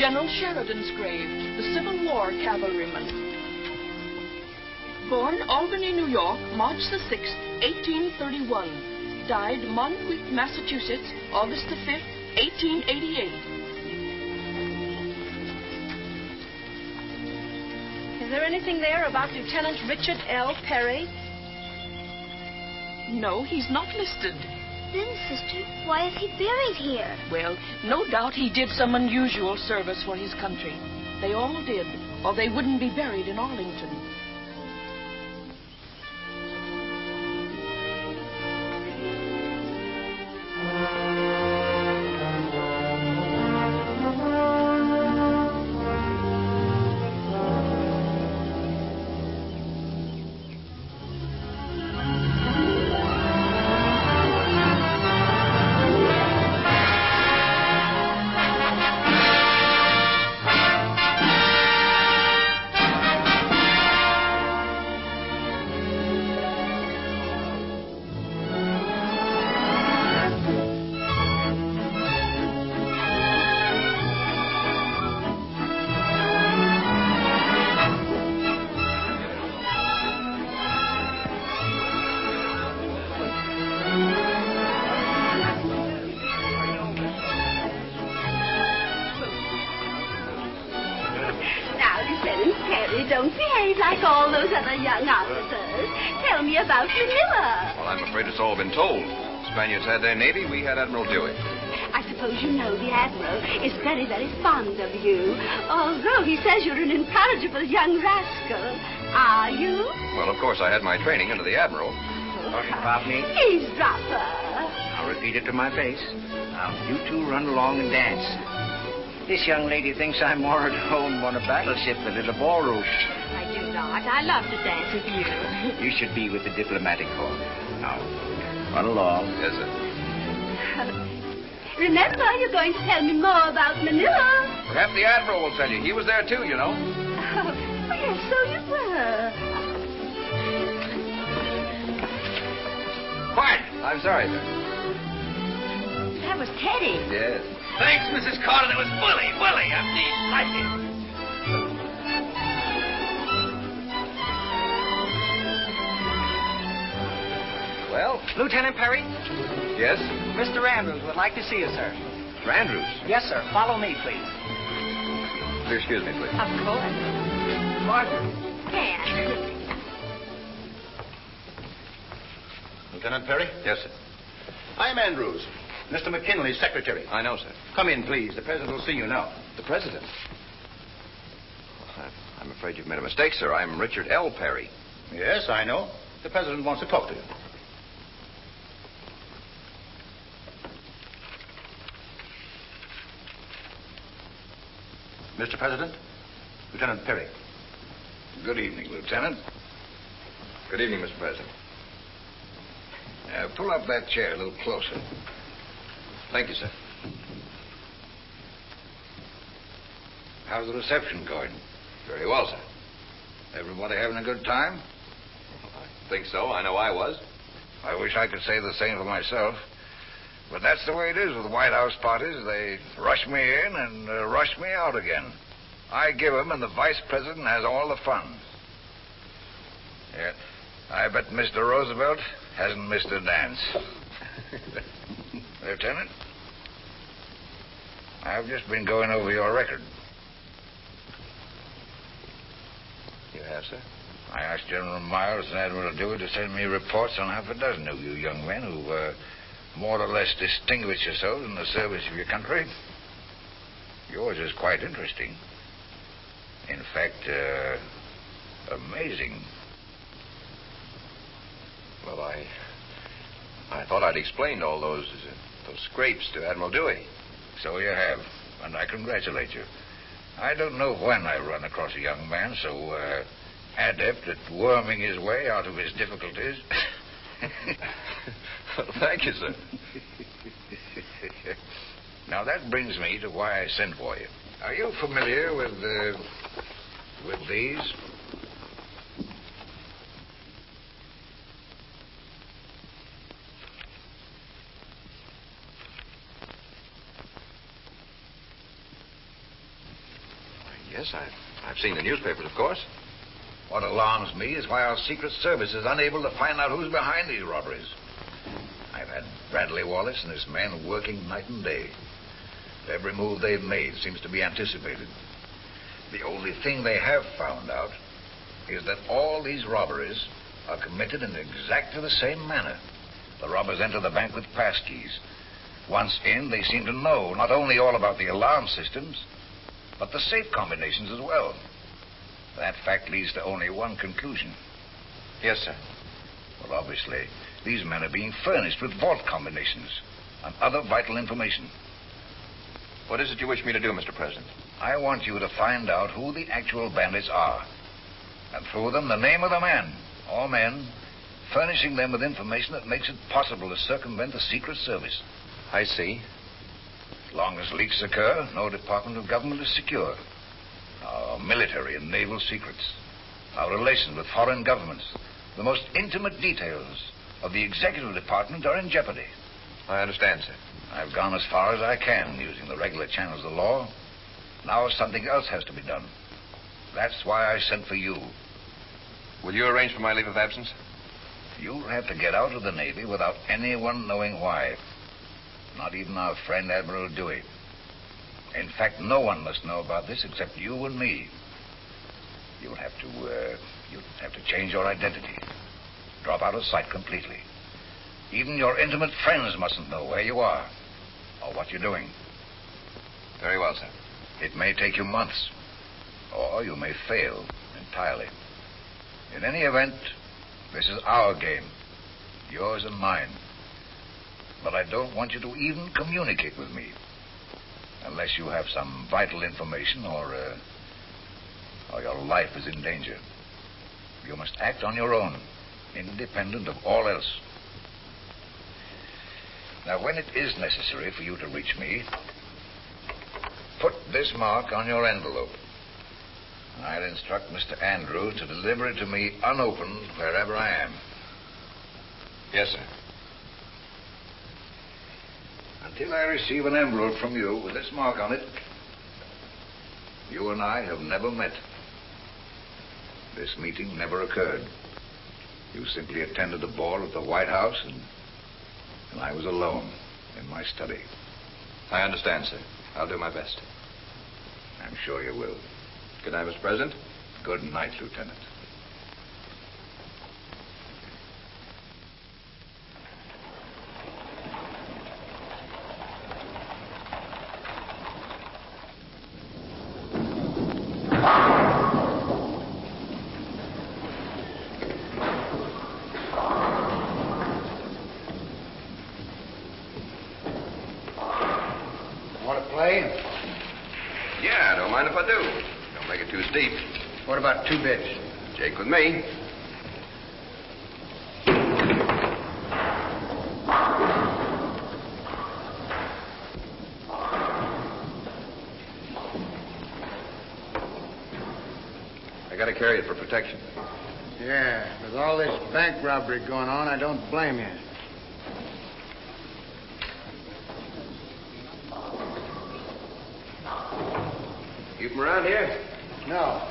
General Sheridan's grave, the Civil War cavalryman. Born Albany, New York, March the 6th, 1831. Died Monquette, Massachusetts, August the 5th, 1888. Is there anything there about Lieutenant Richard L. Perry? No, he's not listed. Then, sister, why is he buried here? Well, no doubt he did some unusual service for his country. They all did, or they wouldn't be buried in Arlington. Don't behave like all those other young officers. Tell me about Manila. Well, I'm afraid it's all been told. Spaniards had their navy, we had Admiral Dewey. I suppose you know the Admiral is very, very fond of you, although he says you're an incorrigible young rascal. Are you? Well, of course, I had my training under the Admiral. Talking about me? Eavesdropper. I'll repeat it to my face. Now, you two run along and dance. This young lady thinks I'm more at home on a battleship than at a ballroom. I do not. I love to dance with you. You should be with the diplomatic corps. Now, run along. Yes, sir. Remember, you're going to tell me more about Manila. Perhaps the Admiral will tell you. He was there, too, you know. Oh, yes, so you were. Quiet! I'm sorry, sir. That was Teddy. Yes. Thanks, Mrs. Carter. That was bully. I'm delighted. Well? Lieutenant Perry? Yes? Mr. Andrews would like to see you, sir. Mr. Andrews? Yes, sir. Follow me, please. Excuse me, please. Of course. Margaret. Can. Lieutenant Perry? Yes, sir. I'm Andrews, Mr. McKinley's secretary. I know, sir. Come in, please. The president will see you now. The President? I'm afraid you've made a mistake, sir. I'm Richard L. Perry. Yes, I know. The president wants to talk to you. Mr. President, Lieutenant Perry. Good evening, Lieutenant. Good evening, Mr. President. Pull up that chair a little closer. Thank you, sir. How's the reception going? Very well, sir. Everybody having a good time? I think so. I know I was. I wish I could say the same for myself. But that's the way it is with White House parties. They rush me in and rush me out again. I give 'em, and the vice president has all the fun. Yeah, I bet Mr. Roosevelt hasn't missed a dance. Lieutenant, I've just been going over your record. You have, sir? I asked General Miles and Admiral Dewey to send me reports on half a dozen of you young men who more or less distinguished yourselves in the service of your country. Yours is quite interesting. In fact, amazing. Well, I thought I'd explained all those scrapes to Admiral Dewey. So you have, and I congratulate you. I don't know when I run across a young man so adept at worming his way out of his difficulties. Well, thank you, sir. Now, that brings me to why I sent for you. Are you familiar with these? I've seen the newspapers, of course. What alarms me is why our Secret Service is unable to find out who's behind these robberies. I've had Bradley Wallace and his men working night and day. Every move they've made seems to be anticipated. The only thing they have found out is that all these robberies are committed in exactly the same manner. The robbers enter the bank with pass keys. Once in, they seem to know not only all about the alarm systems, but the safe combinations as well. That fact leads to only one conclusion. Yes, sir. Well, obviously, these men are being furnished with vault combinations and other vital information. What is it you wish me to do, Mr. President? I want you to find out who the actual bandits are, and through them the name of the man or men, furnishing them with information that makes it possible to circumvent the Secret Service. I see. As long as leaks occur, no department of government is secure. Our military and naval secrets, our relations with foreign governments, the most intimate details of the executive department are in jeopardy. I understand, sir. I've gone as far as I can using the regular channels of the law. Now something else has to be done. That's why I sent for you. Will you arrange for my leave of absence? You'll have to get out of the Navy without anyone knowing why. Not even our friend Admiral Dewey. In fact, no one must know about this except you and me. You'll have to change your identity. Drop out of sight completely. Even your intimate friends mustn't know where you are or what you're doing. Very well, sir. It may take you months, or you may fail entirely. In any event, this is our game, yours and mine. But I don't want you to even communicate with me unless you have some vital information or your life is in danger. You must act on your own, independent of all else. Now, when it is necessary for you to reach me, put this mark on your envelope. I'll instruct Mr. Andrew to deliver it to me unopened wherever I am. Yes, sir. Until I receive an envelope from you with this mark on it, you and I have never met. This meeting never occurred. You simply attended a ball at the White House, and I was alone in my study. I understand, sir. I'll do my best. I'm sure you will. Good night, Mr. President. Good night, Lieutenant. Want to play? Yeah, don't mind if I do. Don't make it too steep. What about 2 bits? Jake with me. I gotta carry it for protection. Yeah, with all this bank robbery going on, I don't blame you. Keep 'em around here? No.